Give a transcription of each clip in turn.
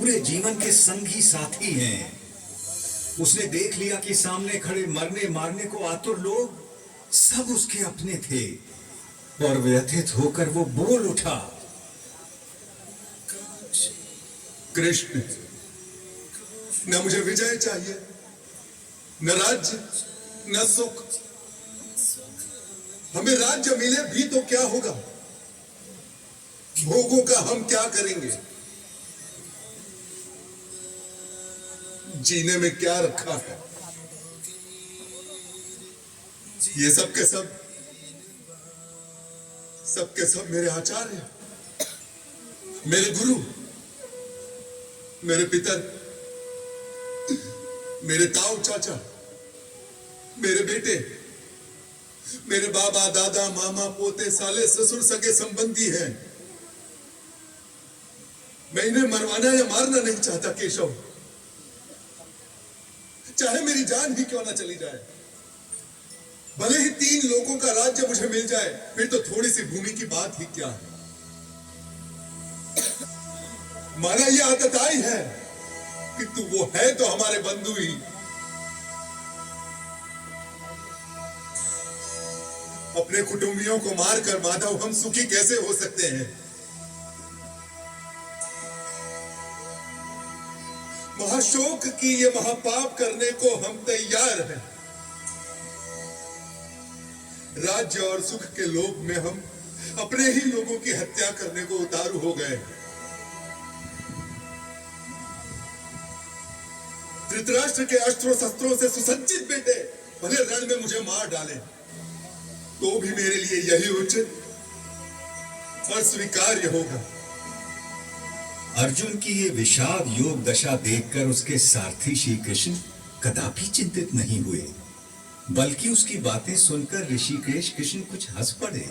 पूरे जीवन के संगी साथी हैं। उसने देख लिया कि सामने खड़े मरने मारने को आतुर लोग सब उसके अपने थे और व्यथित होकर वो बोल उठा, कृष्ण, न मुझे विजय चाहिए, न राज्य, न सुख। हमें राज्य मिले भी तो क्या होगा? भोगों का हम क्या करेंगे? जीने में क्या रखा है? ये सब के सब मेरे आचार्य, मेरे गुरु, मेरे पितर, मेरे ताऊ चाचा, मेरे बेटे, मेरे बाबा दादा मामा पोते साले ससुर सगे संबंधी हैं। मैं इन्हें मरवाना या मारना नहीं चाहता केशव, चाहे मेरी जान ही क्यों ना चली जाए। भले ही 3 लोगों का राज्य मुझे मिल जाए, फिर तो थोड़ी सी भूमि की बात ही क्या है। माना यह आतताई है कि तू वो है तो हमारे बंधु ही। अपने कुटुंबियों को मारकर माधव हम सुखी कैसे हो सकते हैं? महाशोक की ये महापाप करने को हम तैयार हैं। राज्य और सुख के लोभ में हम अपने ही लोगों की हत्या करने को उतारू हो गए। धृतराष्ट्र के अस्त्रों शस्त्रों से सुसज्जित बेटे भले रण में मुझे मार डालें, तो भी मेरे लिए यही उचित और स्वीकार्य होगा। अर्जुन की ये विषाद योग दशा देखकर उसके सारथी श्री कृष्ण कदापि चिंतित नहीं हुए, बल्कि उसकी बातें सुनकर ऋषिकेश कृष्ण कुछ हंस पड़े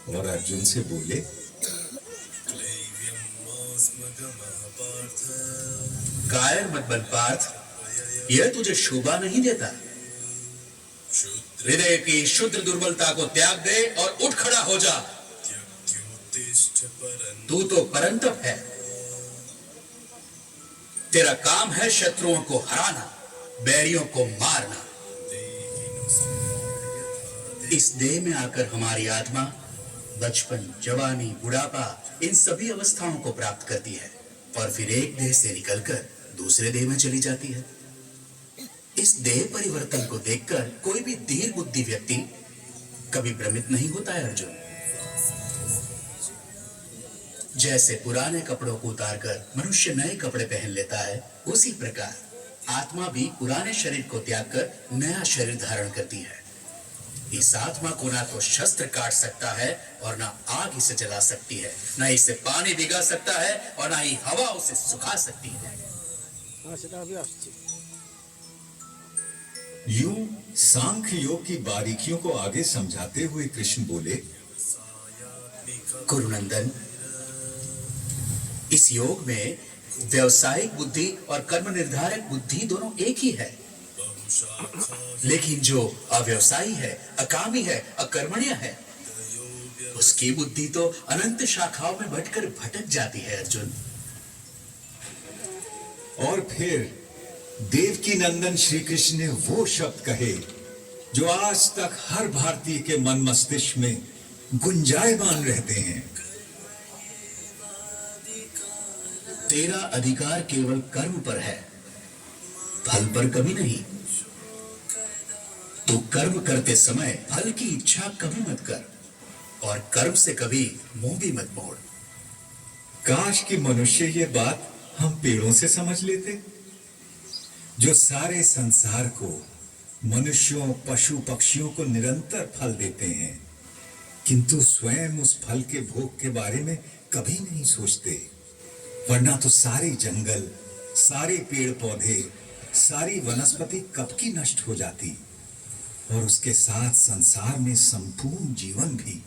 और अर्जुन से बोले, कायर मत बन पार्थ, यह तुझे शोभा नहीं देता। हृदय की शुद्ध दुर्बलता को त्याग दे और उठ खड़ा हो जा। तू तो परंतप है, तेरा काम है शत्रुओं को हराना, बैरियों को मारना। इस देह में आकर हमारी आत्मा बचपन, जवानी, बुढ़ापा इन सभी अवस्थाओं को प्राप्त करती है और फिर एक देह से निकलकर दूसरे देह में चली जाती है। इस देह परिवर्तन को देखकर कोई भी धीर बुद्धि व्यक्ति कभी भ्रमित नहीं होता है अर्जुन। जैसे पुराने कपड़ों को उतारकर मनुष्य नए कपड़े पहन लेता है, उसी प्रकार आत्मा भी पुराने शरीर को त्याग कर नया शरीर धारण करती है। इस आत्मा को ना तो शस्त्र काट सकता है और ना आग इसे जला सकती है, ना इसे पानी भिगा सकता है और ना ही हवा उसे सुखा सकती है। यूं सांख्य योग की बारीकियों को आगे समझाते हुए कृष्ण बोले, कुरुनंदन, इस योग में व्यवसायिक बुद्धि और कर्म निर्धारक बुद्धि दोनों एक ही है, लेकिन जो अव्यवसायी है, अकामी है, अकर्मण्य है, उसकी बुद्धि तो अनंत शाखाओं में बंटकर भटक जाती है अर्जुन। और फिर देवकी नंदन श्री कृष्ण ने वो शब्द कहे जो आज तक हर भारतीय के मन मस्तिष्क में गुंजायमान रहते हैं। तेरा अधिकार केवल कर्म पर है, फल पर कभी नहीं। तू कर्म करते समय फल की इच्छा कभी मत कर और कर्म से कभी मुंह भी मत मोड़। काश कि मनुष्य ये बात हम पेड़ों से समझ लेते, जो सारे संसार को, मनुष्यों, पशु पक्षियों को निरंतर फल देते हैं, किंतु स्वयं उस फल के भोग के बारे में कभी नहीं सोचते। वरना तो सारे जंगल, सारे पेड़ पौधे, सारी वनस्पति कब की नष्ट हो जाती और उसके साथ संसार में संपूर्ण जीवन भी।